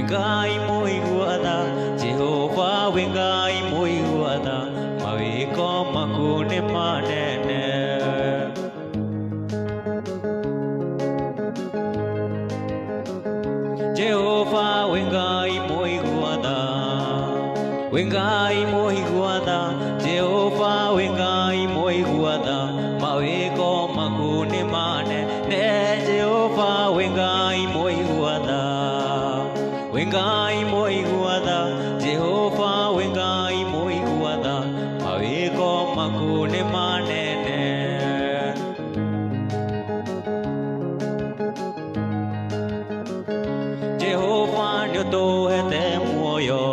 Wengai moiguada Jehova wengai moiguada mawiko makune manene Jehova wengai moiguada Jehova wengai moiguada mawiko makune manene Jehova wengai moiguada Jehova wengai moiguada mawiko makune manene Jehova nyotohete muoyo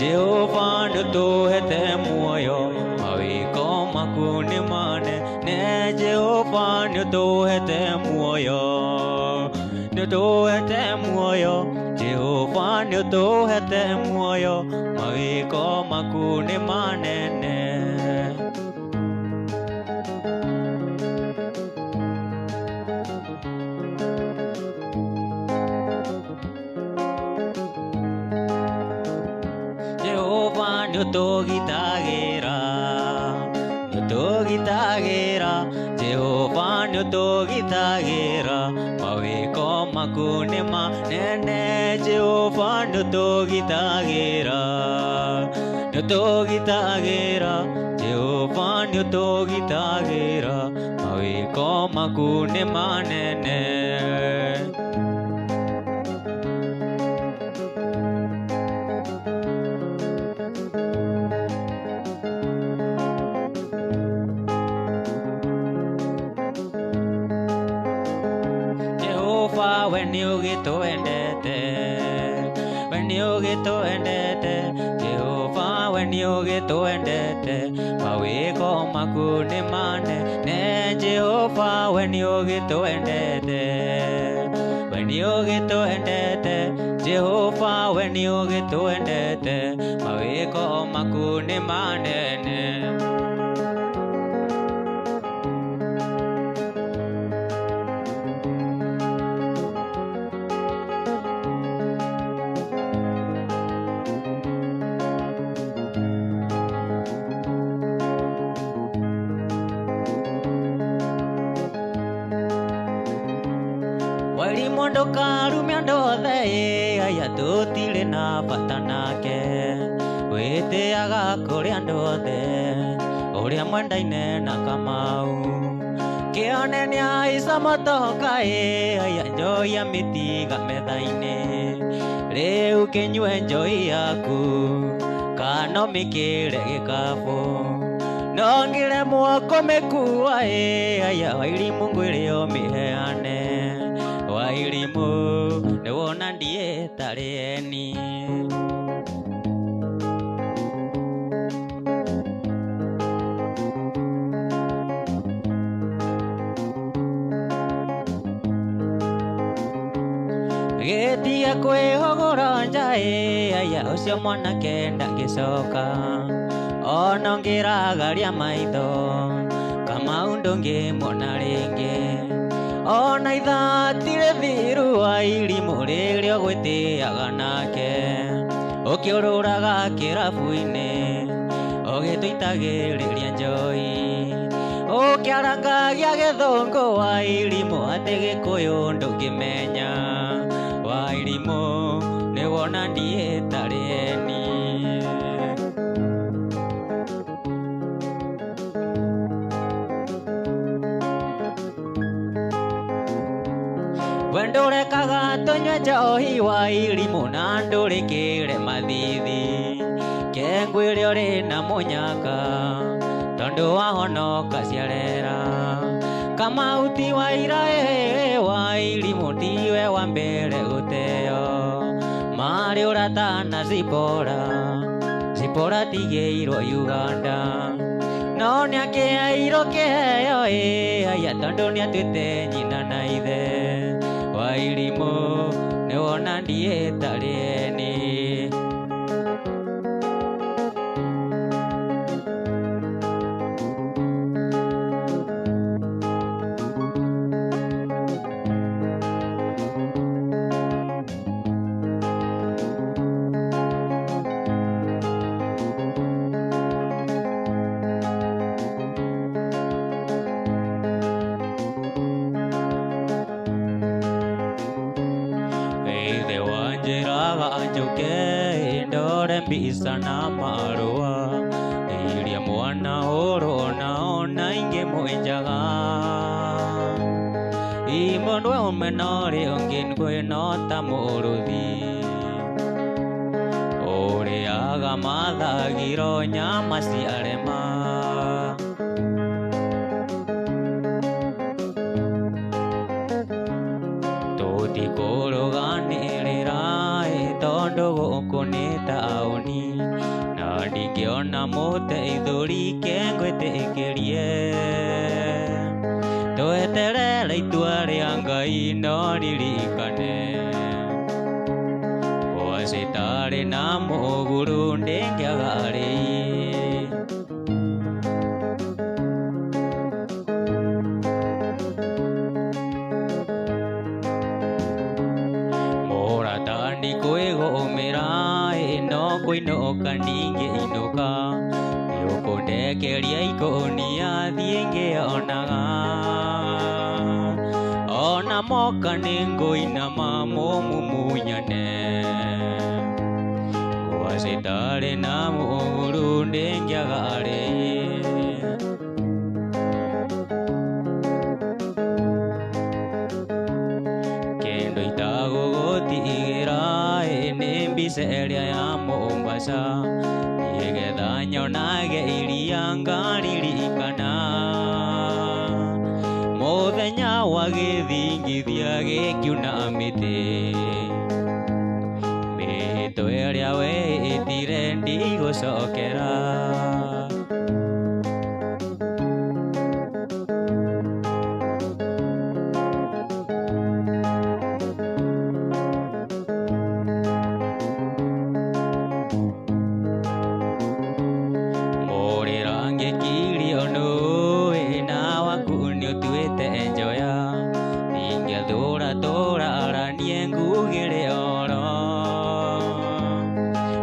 Jehova nyotohete muoyo mawiko makune manene Jehova nyotohete muoyo Jehova nyotohete muoyo mawiko makune manene Jehova nyotogitagira Jehova nyotogitagira mawiko makune manene Jehova nyotogitagira Jehova nyotogitagira mawiko makune manene Jehova when you get to endete Jehova when you get to endete mawiko makune manene Jehova when you get to endete Jehova when you get to endete mawiko makune manene Wali mondo karumia ndothe aya tutire na bata nake witiaga kuri andu othe uria mwendaine na Kamau kione ni aica motoka aya njoi ya mitiga methaine riu kinyue njoi yaku kana mikire gikabu nongire mwako mekua aya wairimu ngwirio miheane wairimu niwona ndie tarieni getia kwihogora njae aya ucio mwanake ndagicoka onongiragaria maitho Kamau ndungimwona ringi ona ithatire thiru wa irimu riria gwitiaga nake ukiururaga kirabu-ini ugituitagiriria njoi ukiarangagia githungu wa irimu ati gikuyu ndungimenya wa irimu niwona ndie tarieni Wendurekaga tunywe njohi wa irimu na ndurikire mathithi kengwire uri na munyaka tondu wahonoka ciarera Kamau ti wa irae wa irimu tiwe wa mbere guteo mari urata na Zipora tigeirwo Uganda no niakiairwo kiheo aya tondu niatuite nyina na ithe wa irimu niwona ndie tarieni njuke ndore mbisa na marua iria mwana urona ona inge mwenjaga imondwe umenori ongin kwinota muruthi uriaga mathagiro nyama ciarema tutikuruganirira tondu guku ni tauni na ndingiona muteithuri kengwitikirie tweterere itua ria Ngai no ririkane gwa citari na muguru ndingiagari muratandi kwigumira no kuinuka ndingiinuka niukundekeria ikonia thie ngionaga ona moka ninguinama mumumunyane gwa citari na muguru ndingiagari kindu itagugutigera ni mbiceria ya Mombasa nigetha nyonage iria ngaririkana muthenya wa githingithia gikiuna miti mito iria witire ndigũcokera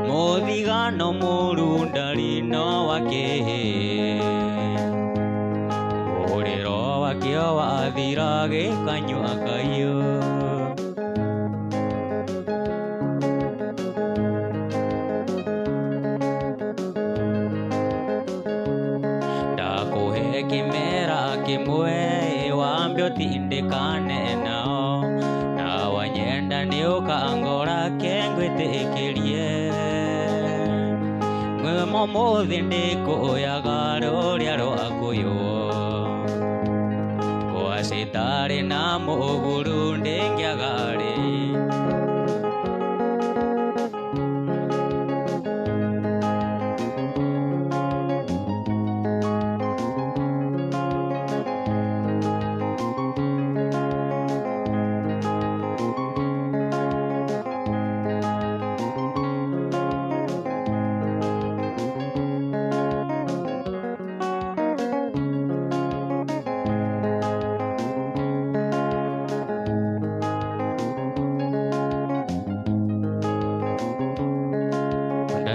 muthigano murundari no wakihi muriro wakio wathira gikanyua kaio ndakuhe kimera kimwe wambe utindikane nao na wanyenda niukangora kengwitikirie muthi ndikuyaga ruria rwakuyo gwa citari na muguru ndingiagari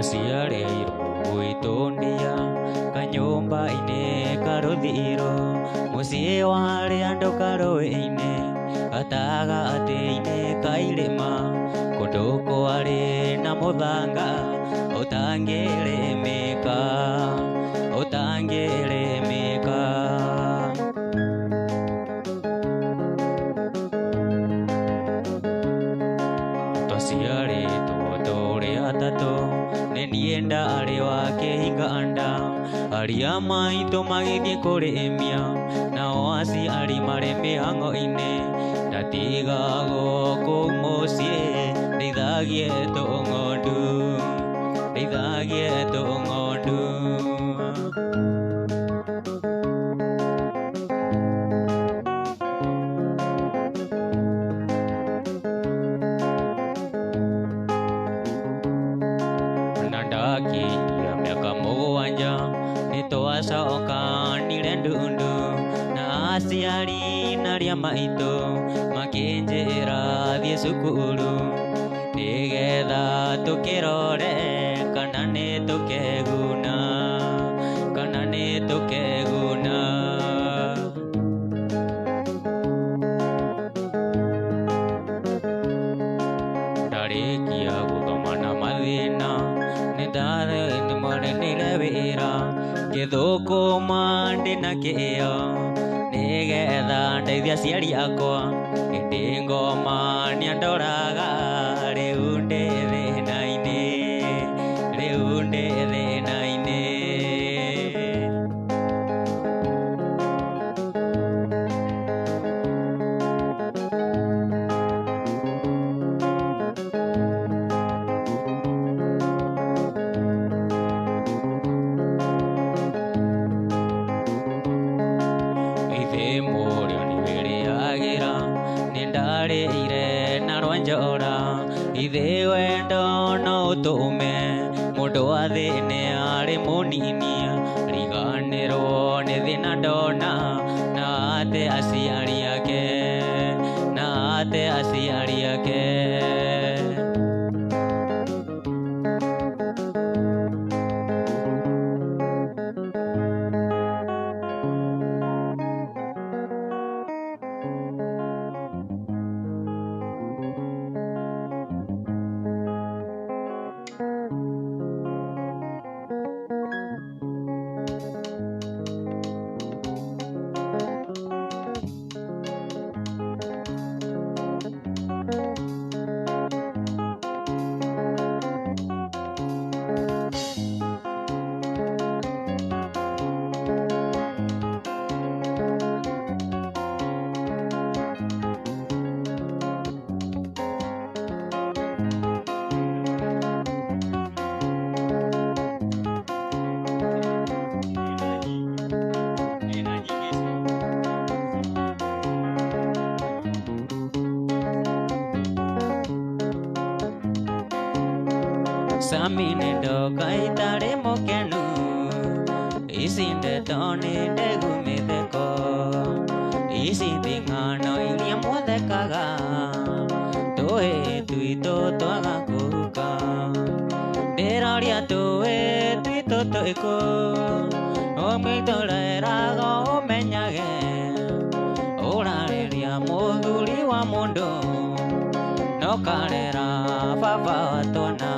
ciarĩirwo itondia kanyũmba-inĩ karuthiro muciĩ warĩ andũ karũĩ-inĩ gatagatĩ-inĩ ka irĩma kũndũ kwarĩ na mũthanga ũtangĩrĩmĩka twaciarĩtwo tũrĩ atatũ nĩ niĩ ndarĩ wa kĩhinganda aria maitũ magĩthiĩ kũrĩmia nao aciari marĩ mĩhang'o-inĩ ndatigagwo kũu mũciĩ ndeithagie tũng'ondu ndakinyia mĩaka mũgwanja nĩtwacokanire ndundu na aciari na aria maitũ makĩnjĩra thiĩ cukuru nĩgetha tũkĩrore kana nĩtũkeguna ndarĩkia gũthoma gĩthũkũma ndĩna kĩo nĩgetha ndeithia aciari akwa ĩndĩ ngoma nĩandoraga rĩu ndĩ thĩna-inĩ rĩu ndĩ thĩna-inĩ. Ithe mũrĩo nĩwĩrĩagĩra nĩndarĩire na rwanjora ithe wendo no ũtũme mũndũ athĩne arĩ mũnini riganĩrwo nĩ thĩna ndona na ate aciari ake na ate aciari ake. Samine ndoka itarĩ mũkenu ici ndeto nĩ ndegũ mĩtheko ici thing'ano iria mwathekaga tũĩ twitũ twaga kũhuka ndĩroria tũĩ twitũ tũĩkũ ũmĩtũreraga ũmenyage ũrarĩria mũthuri wa mũndũ no karera baba wa twana.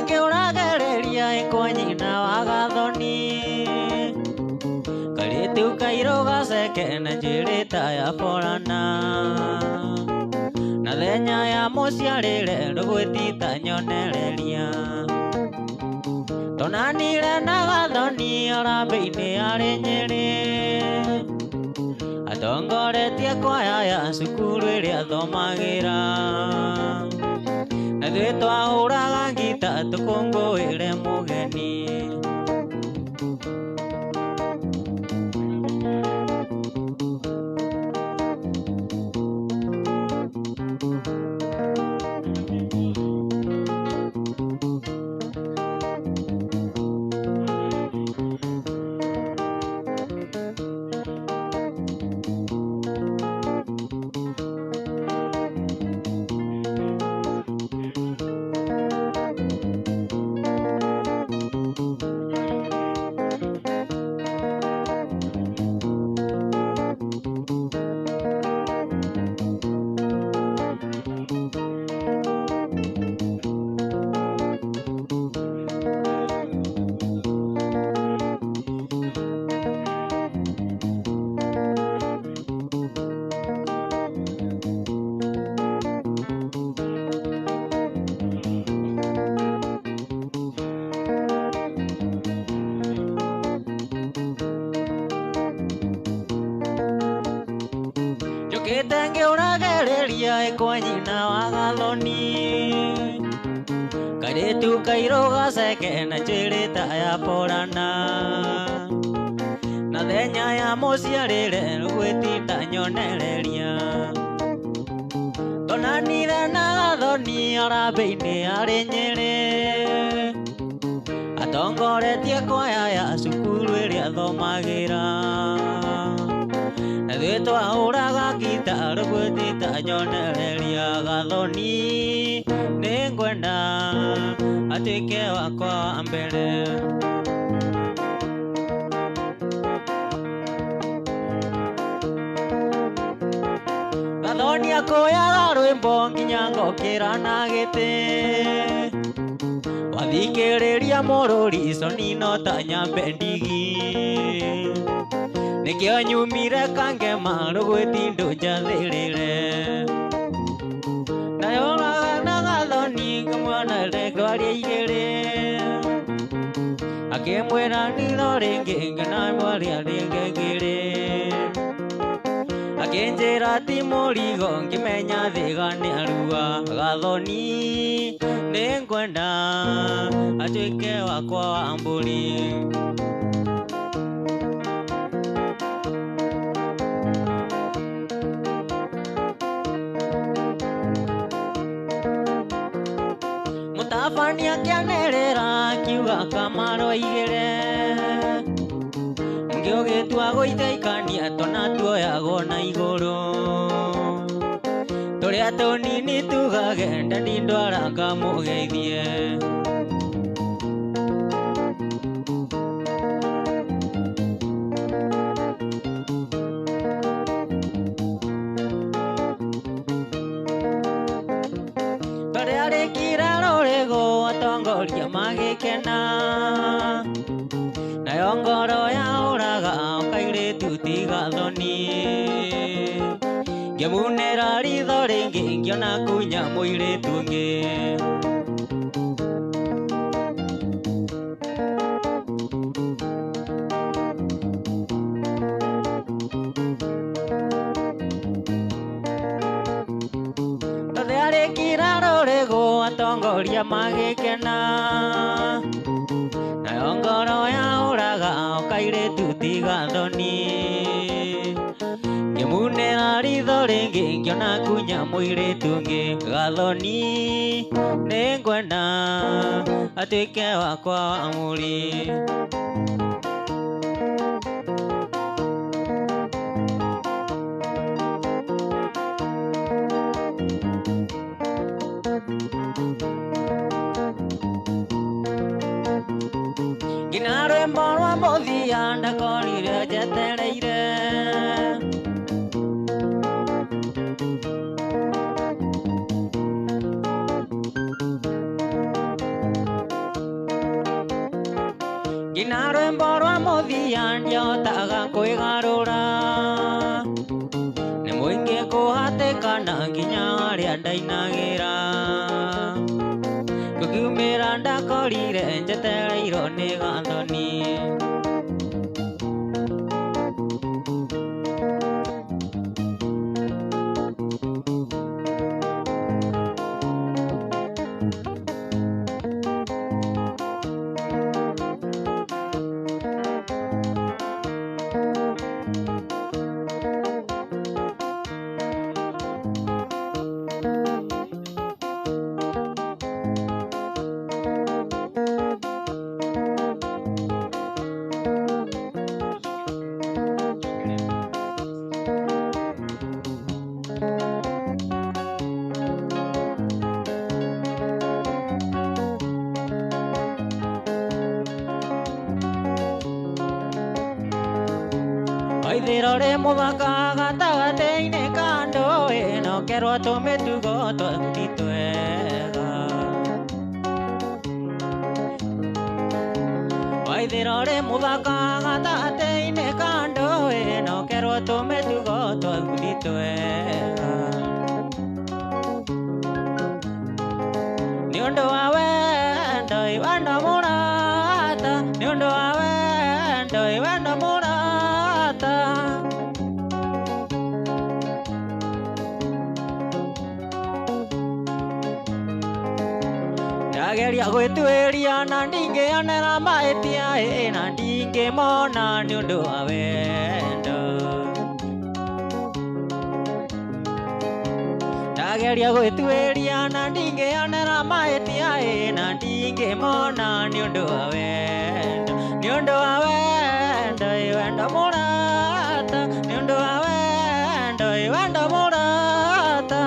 Ngĩũragereria ĩkwa nyina wa Gathoni kairĩtu kairũ gaceke na njĩrĩ ta ya borana na thenya ya mũciarĩre ndũgwĩtita nyonereria tonanire na Gathoni arambĩ-inĩ arĩ Nyĩrĩ atongoretie kwaya ya cukuru ĩrĩa athomagĩra na ithuĩ twahũraga ngita tũkũngũĩre mũgeni. Ngĩũragereria ĩkwa nyina wa Gathoni kairĩtu kairũ gaceke na njĩrĩ ta ya borana na Adenya ya mosiarere Ruetita nyonereria Donanira na doni arabeine arenyere Atongoretie kwaya ya cukuru iria thomagira Ithuĩ twahũraga gita Ruetita nyonereria Gathoni nĩngwenda atuĩke wakwa wa mbere Gathoni akoyaga rwĩmbo nginya ngokĩra na gĩtĩ Wathikĩrĩria mũrũri coni no ta nyambe ndigi Nĩkĩo nyumire kangema Rũgwĩti ndũnjathĩrĩre Nayo na Gathoni ngĩmuona rĩtwa igĩrĩ Akĩmwĩra nitho rĩngĩ ngĩnamwaria rĩngĩ ngĩrĩ Akĩnjĩra ti mũrigo ngĩmenya thĩga nĩarua Gathoni nĩngwenda atuĩke wakwa wa mbũri Mũtabania akĩanĩrĩra akiuga kamaro igĩrĩ Ngĩũgĩtua gũiteikania tona tuoyagwo na igũrũ Tũrĩa tũnini tugage ndani ndwara ngamũgeithie Tũrĩa rĩkira rũrĩgũ atongoria magĩkena Nayo ngoro yaũraga kairĩtu ti Gathoni Ngĩmunĩra ritho rĩngĩ ngĩona kunya mũirĩtu ũngĩ Tũrĩa rĩkira rũrĩgũ atongoria magĩkena Nayo ngoro yaũraga kairĩtu ti Gathoni Ngĩmunĩra ritho rĩngĩ ngĩona kunya mũirĩtu ũngĩ Gathoni nĩngwenda atuĩke wakwa wa mbũri Ngina rwĩmbo rwa mũthia ndakorire njetereire Ngina rwĩmbo rwa mũthia ndihotaga kwĩgarũra Nĩ mũingĩ kũhatĩkana nginya harĩa ndainagĩra Ngũkiumĩra ndakorire njetereirwo nĩ Gathoni Waithĩra ũrĩ mũthaka gatagatĩ-inĩ ka ndũĩ Nokerwo tũmĩtugo twaku twega Waithĩra ũrĩ mũthaka gatagatĩ-inĩ ka ndũĩ Nokerwo tũmĩtugo twaku twega Nĩũndũ wa wendo wendo mũrata Nĩũndũ wa wendo wendo mũrata ndageria gwĩtuĩria na ndingĩonera mahĩtia na ndingĩmona nĩ ũndũ wa wendo. Ndageria gwĩtuĩria na ndingĩonera mahĩtia na ndingĩmona nĩ ũndũ wa wendo, nĩ ũndũ wa wendo, wendo mũrata, nĩ ũndũ wa wendo, wendo mũrata.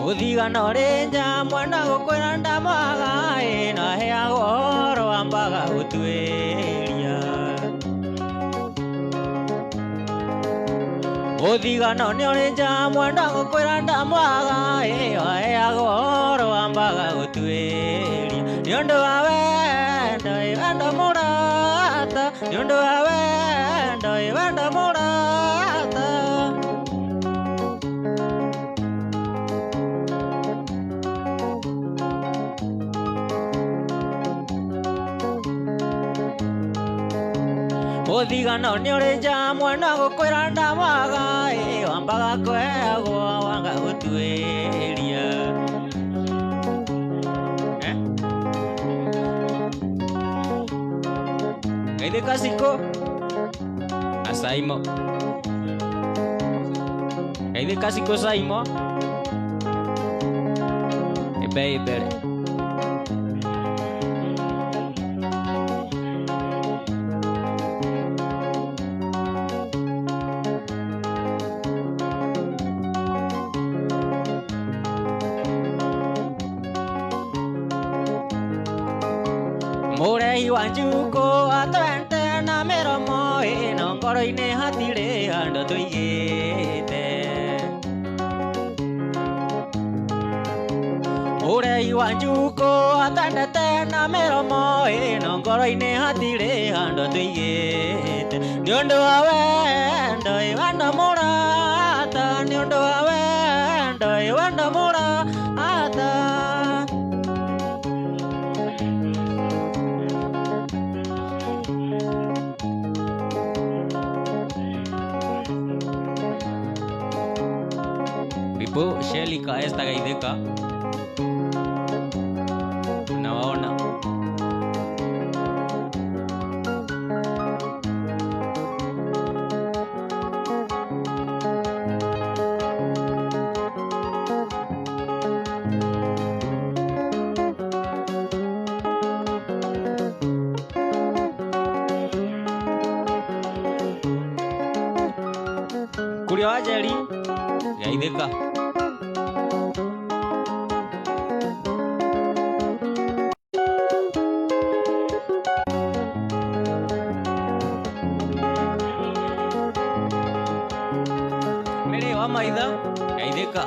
Mũthigano rĩ njamwe na gũkwĩra ndamwaga na heagwo ũhoro wambaga gũtuĩria. Mũthigano nĩ ũrĩ njamwe na gũkwĩra ndamwaga heagwo ũhoro wambaga gũtuĩria. Nĩ ũndũ wa wendo, wendo mũrata, nĩ ũndũ wa wendo, wendo mũrata. Mũthigano nĩ ũrĩ njamwe na gũkwĩra ndamwaga wambaga kwĩyagwo wanga gũtuĩria. Geithĩka Cikũ na Caimo, geithĩka Cikũ Caimo, ĩmbei mbere. Mũrehi wa njukũ atwente na mĩromo no ngoro-inĩ hatirĩ handũ tũigĩte. Mũrehi wa njukũ atwendete na mĩromo no ngoro-inĩ hatirĩ handũ tũigĩte. Nĩ ũndũ wa wendo, wendo mũrata, nĩ ũndũ wa wendo, wendo mũrata. Bibo Shelika esta geithĩka nawaona. Kuria wa Njeri geithĩka. Mĩrĩ wa maitha geithĩka,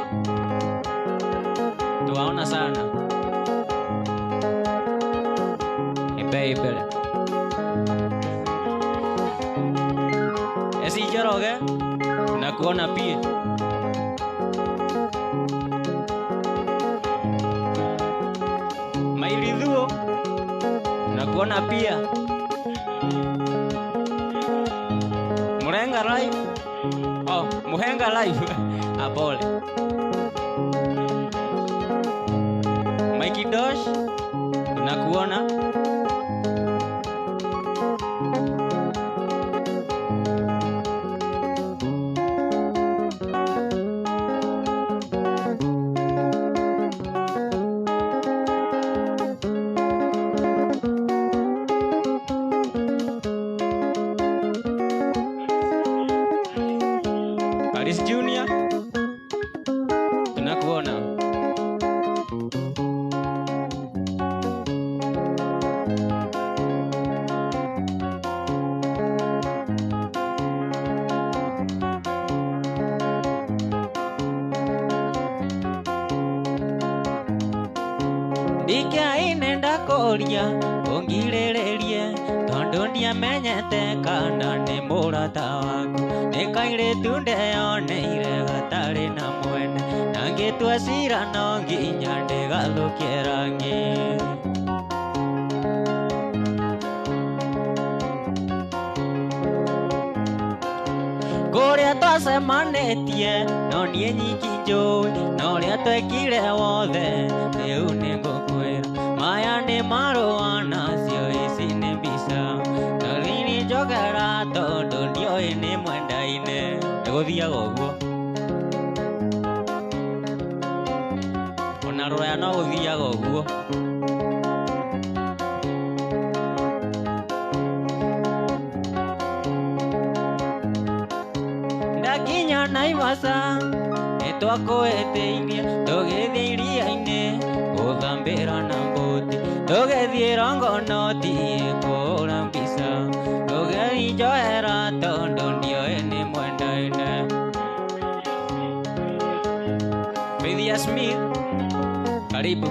tuwaona sana. Ĩmbei mbere. Esi Njoroge na kuona pia. Mairithuo na kuona pia. Murenga live, oh Muhenga live apole. Mikey Dosh na kuona. Paris Junior tunakuona. Ndikainenda kũria ũngirĩrĩrie tondũ ndiamenyete kana nĩ mũrata waku. Nĩ kairĩtu ndeyoneire gatarĩ na mwene na ngĩtua cira no nginya ndĩgathũkie rangi. Kũrĩa twacemanĩtie no niĩ nyiki njũĩ na ũrĩa twekire wothe rĩu nĩngũkwĩra maya nĩ marũa nacio ici nĩ mbica no rĩrĩ njogera tondũ ndioĩ nĩ mwendaine nĩgũthiaga ũguo ona rũraya no gũthiaga ũguo ndakinya Naivasha nĩtwakũhĩtĩirie tũgĩthiĩ iria-inĩ gũthambĩra na mbũti tũgĩthiĩ Longonoti kũhũra mbica tũgĩthiĩ njohera tondũ ndioĩ nĩ mwendaine Faithia Smith karibu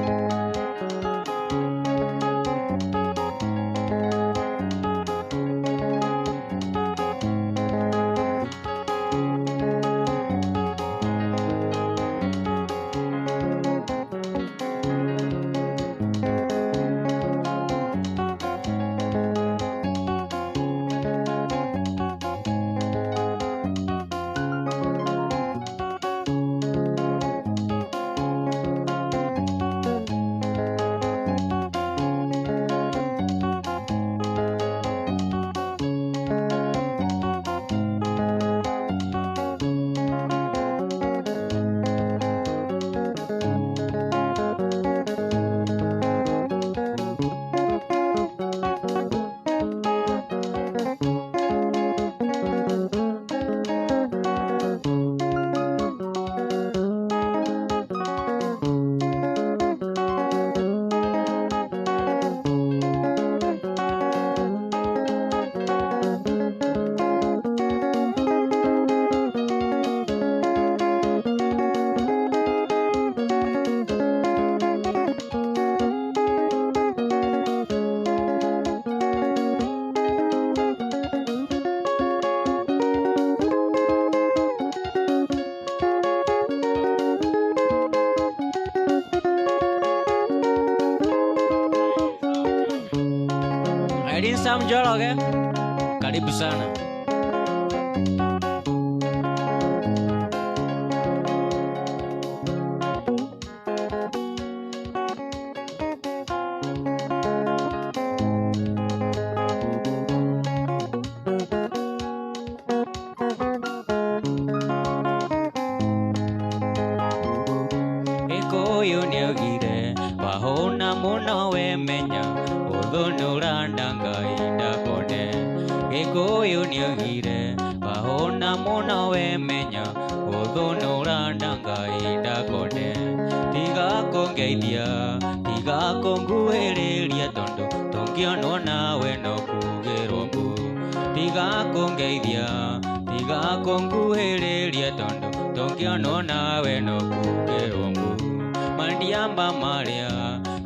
Sam Njoroge, karibu sana. Ikoyo neugire wahona muno wemenya uthunura ndangai ndakone Gikuyu niugire wahona muno wemenya uthunura ndangai ndakone tiga kungeithia tiga kunguhĩrĩria tondu tungionwo nawe no kugĩrwo mbu tiga kungeithia tiga kunguhĩrĩria tondu tungionwo nawe no kugĩrwo mbu mandiamba marĩa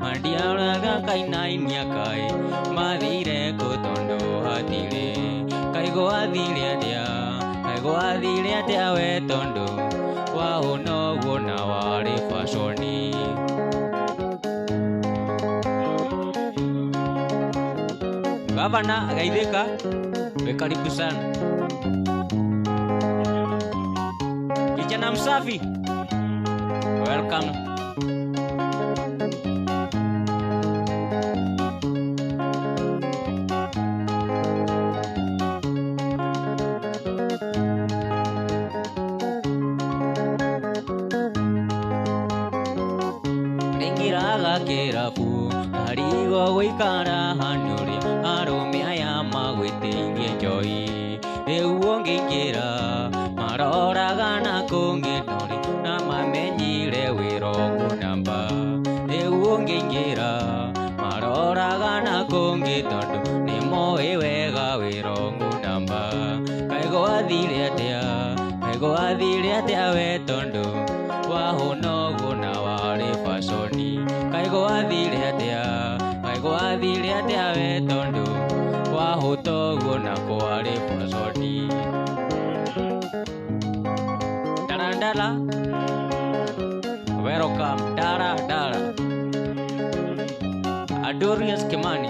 mandiaraga kainainia kai mathire kutondo hathire kaigo athire atia we tondo wahono wona wari fashoni Gavana Gaithĩka we karibu sana kijana msafi welcome Kirabu arigo gwikara hanuri arume aya magwitirie njoi riu ungikira maroraga na kungituri na mamenyire wirongu namba riu ungikira maroraga na kungitondu nimoi wega wirongu namba kaigo athire atia we tondu wahonogu na wari fashoni kaigo athire atia we tondu wahotogu na kwari fashoni Dala welcome Dara Adorius Kimani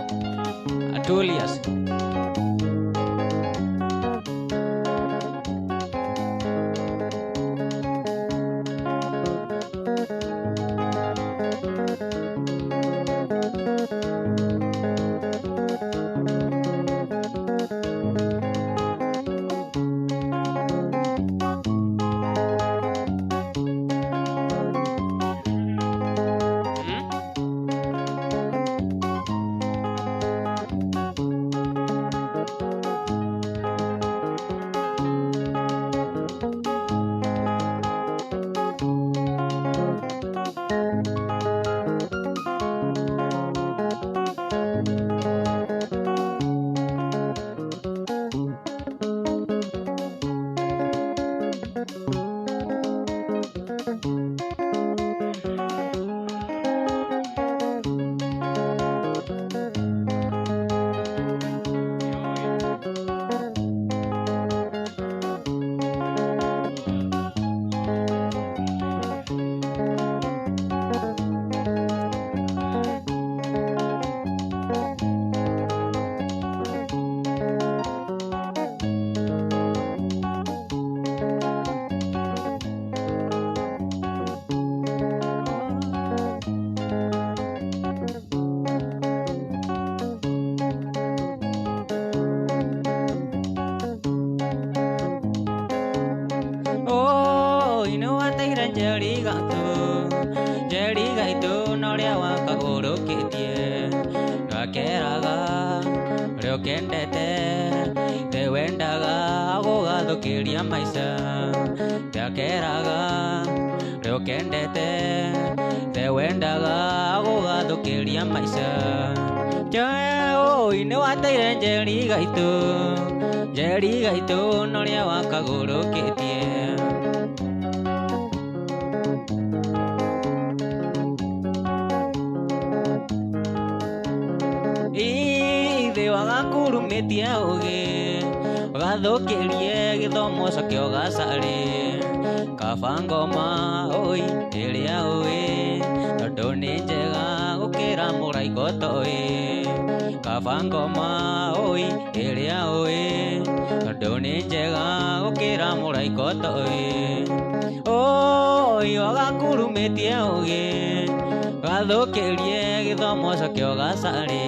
Jeri gaitu noria waka guru kitie Gakeraga ryo kendete Te wendaga agoga thukiria maisha Gakeraga ryo kendete Te wendaga agoga thukiria maisha Jaya ine wateire Jeri gaitu noria waka guru kitie Ithe wagakurumitie ugi gathukirie githomo cokio gacari kabangoma oi iria ui tondu ni njega gukira muraiko toi kabangoma oi iria ui tondu ni njega gukira muraiko toi oi wagakurumitie ugi gathukirie githomo cokio gacari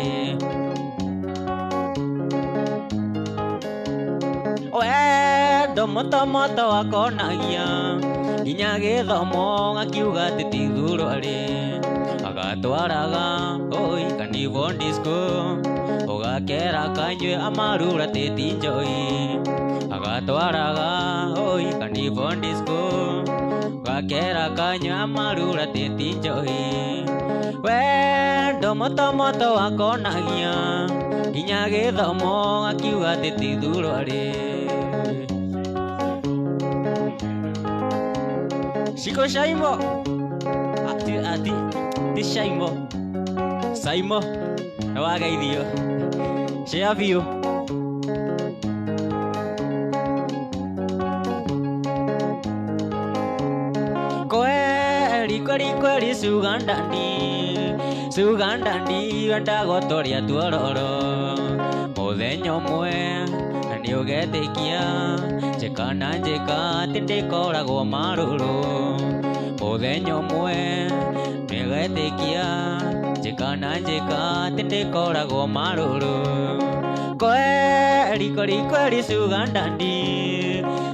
wendo motomoto wakonagia nginya githomo gakiuga titithurori agatwaraga oi kanivo disco ugakera kanywe amarura titinjoi agatwaraga oi kanivo disco ugakera kanywe amarura titinjoi wendo motomoto wakonagia nginya githomo gakiuga titithurori Shiko Shaimo Ati Shaimo Saimo Nawageithio Share view Kweli Sugandani Wenda gotoria tuororo Muthenya umwe ni ugetikia njika na njika tindikoragwo maruru muthenya umwe ni ugetikia njika na njika tindikoragwo maruru kweli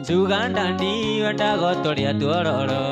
Sugandani wenda gotoria tuororo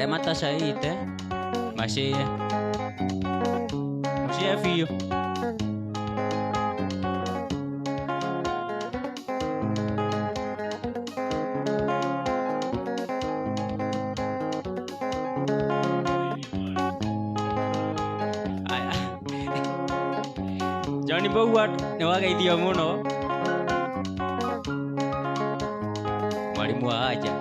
Mata saite masih view Johnny Bogart niwageithio muno mwalimu aja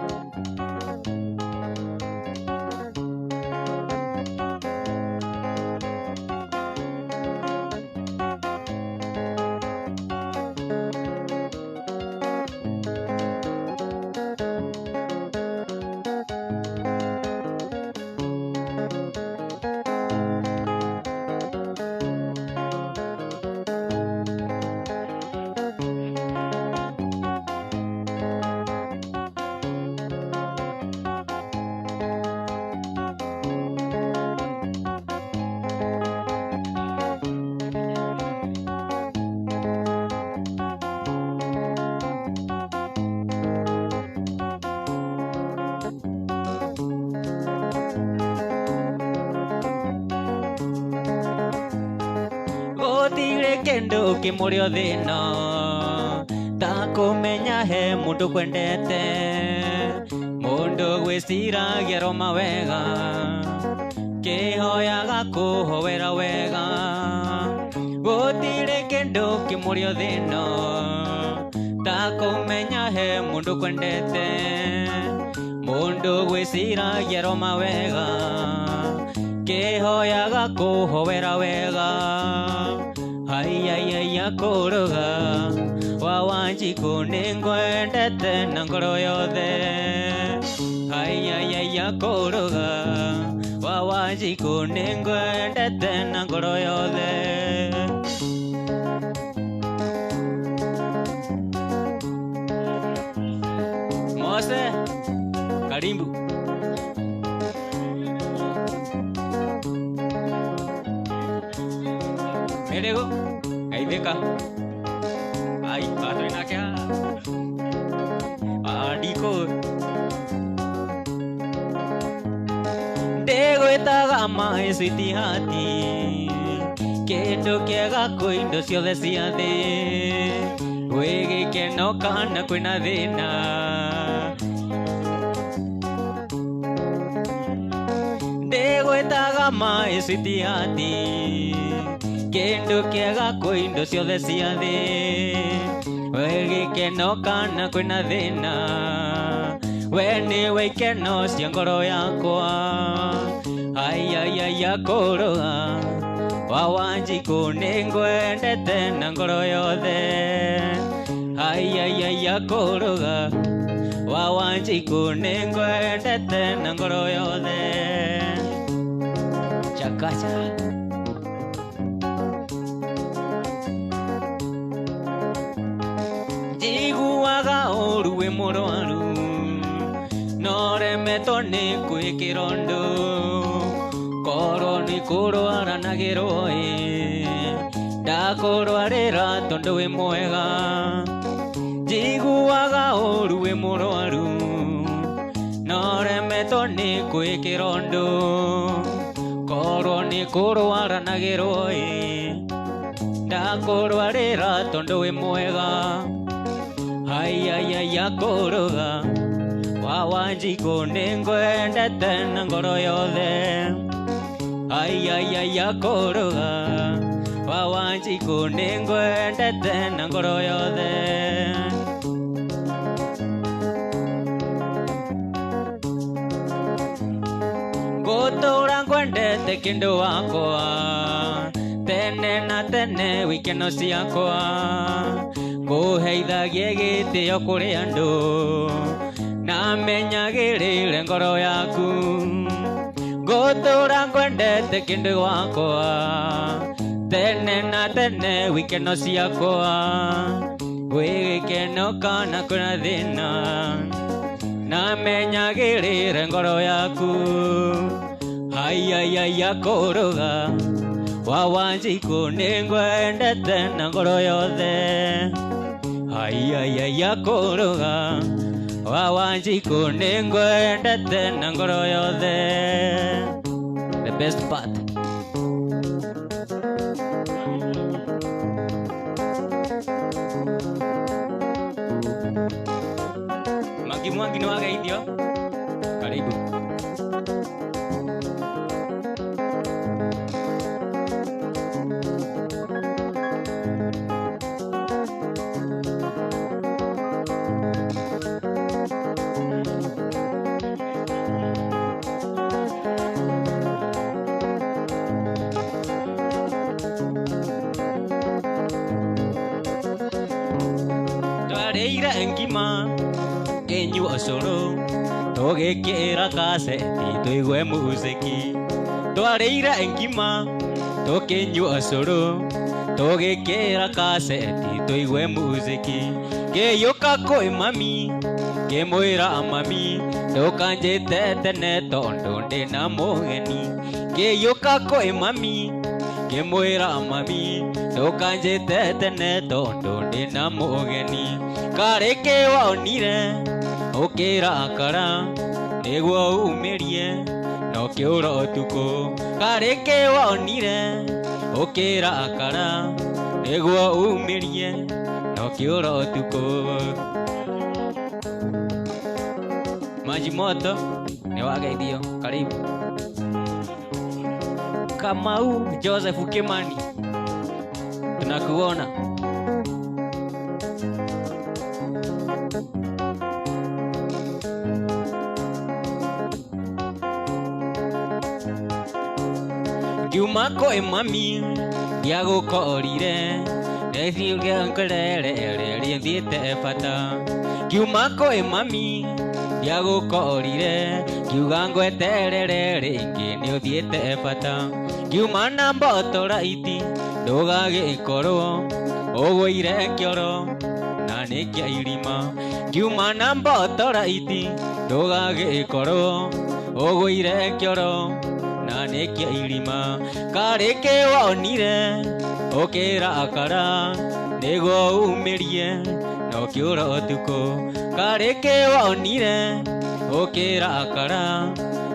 Gotire kendo kimorio thina takumenya he mundu kwendete mundu gwiciragia ro mawega kihoyaga kuhowera wega gutire kendo kimorio thina takumenya he mundu kwendete mundu gwiciragia ro mawega kihoyaga kuhowera wega ai akuruga wa Wanjiku ningwendete na ngoro yothe ai akuruga wa Wanjiku ningwendete na ngoro yothe Mose karibu Merego aideka ai patoi na kya adiko dego etaga mai siti hati kendo kega koindo sio desiade wege ke no kana kuina dena dego etaga mai siti hati kendo kega koindo sio desiade wege ke no kana kuina dena wene weke no siangoro yakwa ai akoroga wa Wanjiku ningwendete na ngoro yothe ai akoroga wa Wanjiku ningwendete na ngoro yothe chakacha Jiguaga oruwe moroaru Noremeto ni kuikirondo Koro ni kuro aranagiroi Dakoro arera tondo we mwega Jiguaga oruwe moroaru Noremeto ni kuikirondo Koro ni kuro aranagiroi Dakoro arera tondo we mwega ai akuruga wa Wanjiku ningwendete na ngoro yothe ai akuruga wa Wanjiku ningwendete na ngoro yothe gutura ngwendete kindu wakwa tene na tene wikeno ciakwa nguheithagie gitio kuri andu na menyagirire ngoro yaku ngutura ngwendete kindu wakwa tene na tene wikeno ciakwa wigikeno kana kuna thina na menyagirire ngoro yaku ai akuruga wa Wanjiku ningwendete na ngoro yothe ai akuruga wa Wanjiku ningwendete na ngoro yothe the best part Mwangi no ageithio karibu Twareira engima kenyua coro tugikira kaseti tuigue muziki twareira engima tukinyua coro tugikira kaseti tuigue muziki kiyuka kwi mami kimwira mami tukanjite tene tondu ndina mugeni kiyuka kwi mami kimwira mami tukanjite tene tondu ndina mugeni kareke wonire ukirakara niguo umirie no kiura utuku kareke wonire ũkĩrakara nĩguo umĩrie na ũkĩũra ũtukũ. Maji Moto nĩ wageithio, karibu. Kamau Joseph Kimani, tunakuona. Ngiuma kwĩ mami ndiagũkorire, ndeciria ngerere rĩrĩa thiĩte bata. Ngiuma kwĩ mami ndiagũkorire, ngiuga ngweterere rĩngĩ nĩ ũthiĩte bata. Ngiuma na Mbotoraiti ndũgagĩkorwo ũgũire kĩoro na nĩ kĩa irima. Ngiuma na Mbotoraiti ndũgagĩkorwo ũgũire kĩoro na nĩ kĩa irima. Karĩ kĩwonire ũkĩrakara nĩguo umĩrie na ũkĩũra ũtukũ. Karĩ kĩwonire ũkĩrakara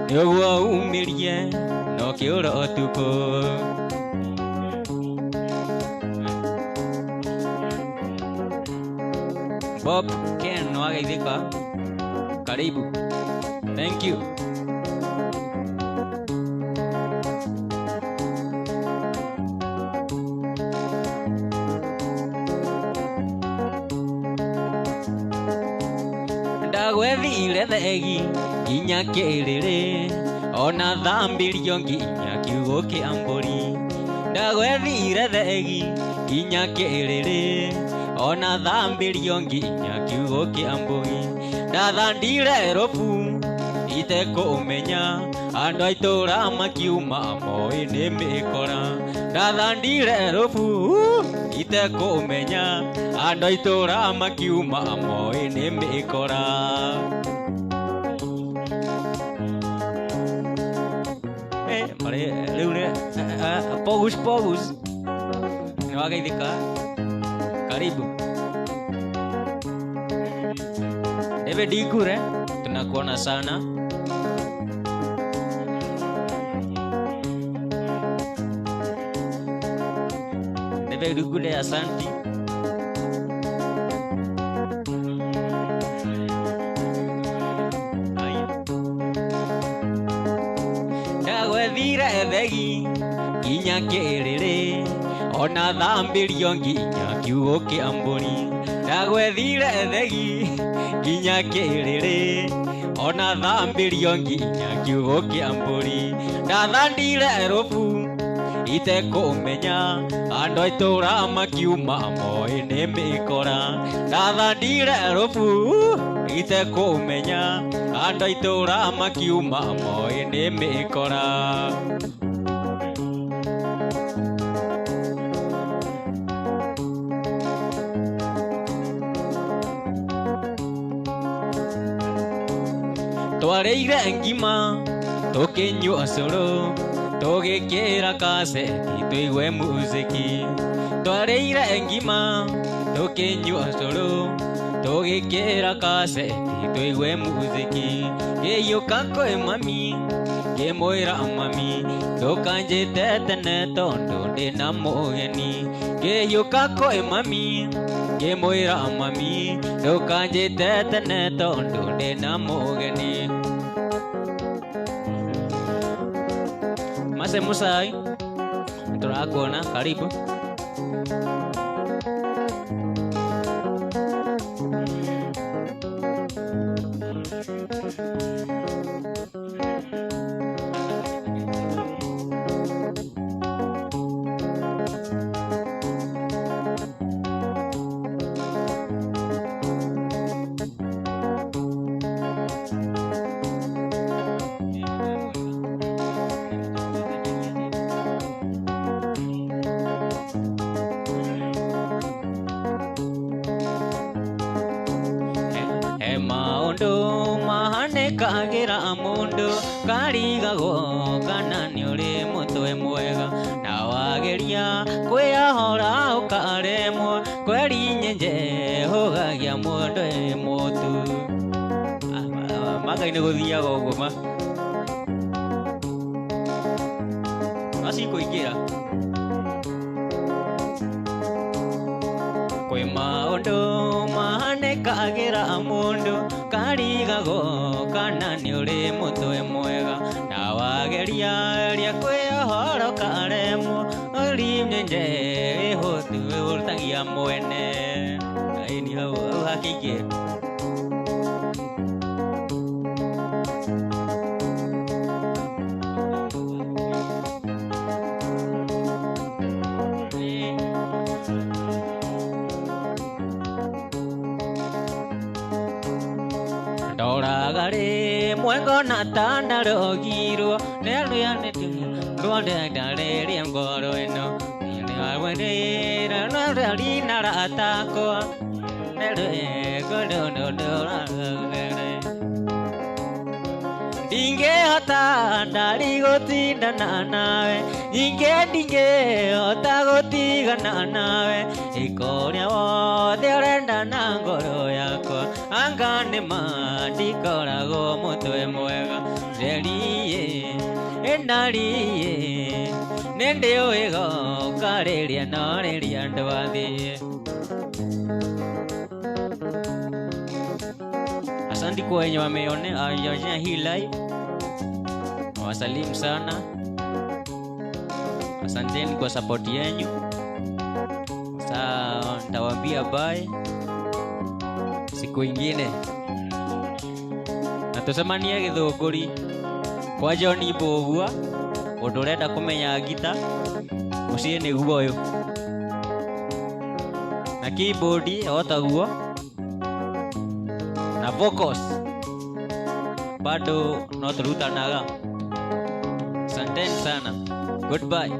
nĩguo umĩrie na ũkĩũra ũtukũ. Bob Ken no ageithĩka, karibu. Thank you. Ndagwethire thegi nginya kĩrĩrĩ, ona thambĩrio nginya kiugũ kĩa mbũri. Ndagwethire thegi nginya kĩrĩrĩ, ona thambĩrio nginya kiugũ kĩa mbũri. Ndathandire robu itekũmenya, andũ a itũũra makiuma moĩ nĩ mĩkora. Ndathandire robu itekũmenya, andũ a itũũra makiuma moĩ nĩ mĩkora. Rĩu Pogus nĩ wageithĩka, karibu. David Ikure, tunakuona sana. David Ikure, asanti. Ndagwethire thegi nginya kĩrĩrĩ, ona thambĩrio nginya kiugũ kĩa mbũri. Ndagwethire thegi nginya kĩrĩrĩ, ona thambĩrio nginya kiugũ kĩa mbũri. Ndathandire robu itekũmenya, andũ a itũũra makiuma moĩ nĩ mĩkora. Ndathandire robu itekũmenya, andũ a itũũra makiuma moĩ nĩ mĩkora. Twarĩire ngima tũkĩnyua cũrũ, tũgĩkĩra kaseti tũigue muziki. Twarĩire ngima tũkĩnyua cũrũ, tũgĩkĩra kaseti tũigue muziki. Ngĩiyũka kwĩ mami ngĩmwĩra mami, ndũkanjĩte tene tondũ ndĩna mũgeni. Ngĩiyũka kwĩ mami ngĩmwĩra mami, ndũkanjĩte tene tondũ ndĩna mũgeni. Mase Musai, tũrakuona, karibu. Kagira mundu karigagwo kana nĩ ũrĩ mũtwe mwega, na wageria kwĩyahora ũkaremwo, kweri nyenje hũgagia mũndũ mũtu. Magai-inĩ gũthiaga ũguo ma macikũingĩra. Kwe maundu mahanekagira mundu karigago kana ni uri mutwe mwega na wageria ria kwihoro karemwo rimnyenje ihutu urtagia mwene aini hau hakiki Doragare mwengo na tanda rogiro nelu ya netu ronde dare riangoro eno ni awene na rina ratako nelu godo no doragare dinge hata ndari gotinda nawe dinge hota gotiga nawe ikoria wothe urenda na ngoro yako anga nĩ ma ndikoragwo mũtwe mwega njerie endarie nĩ ndĩũĩ gokarĩria no rĩria andũ athiĩ. Asante kwa wenye wameonea hii live, nawasalimu sana, asanteni kwa support yenu. Sasa nitawaambia bye siku ingine, na tusemanie Githunguri kwa John Mbugua ũndũ ũrenda kũmenya gita mũciĩ nĩguo ũyũ na keyboard otaguo na vocals bado no turutanaga. Asanteni sana, goodbye.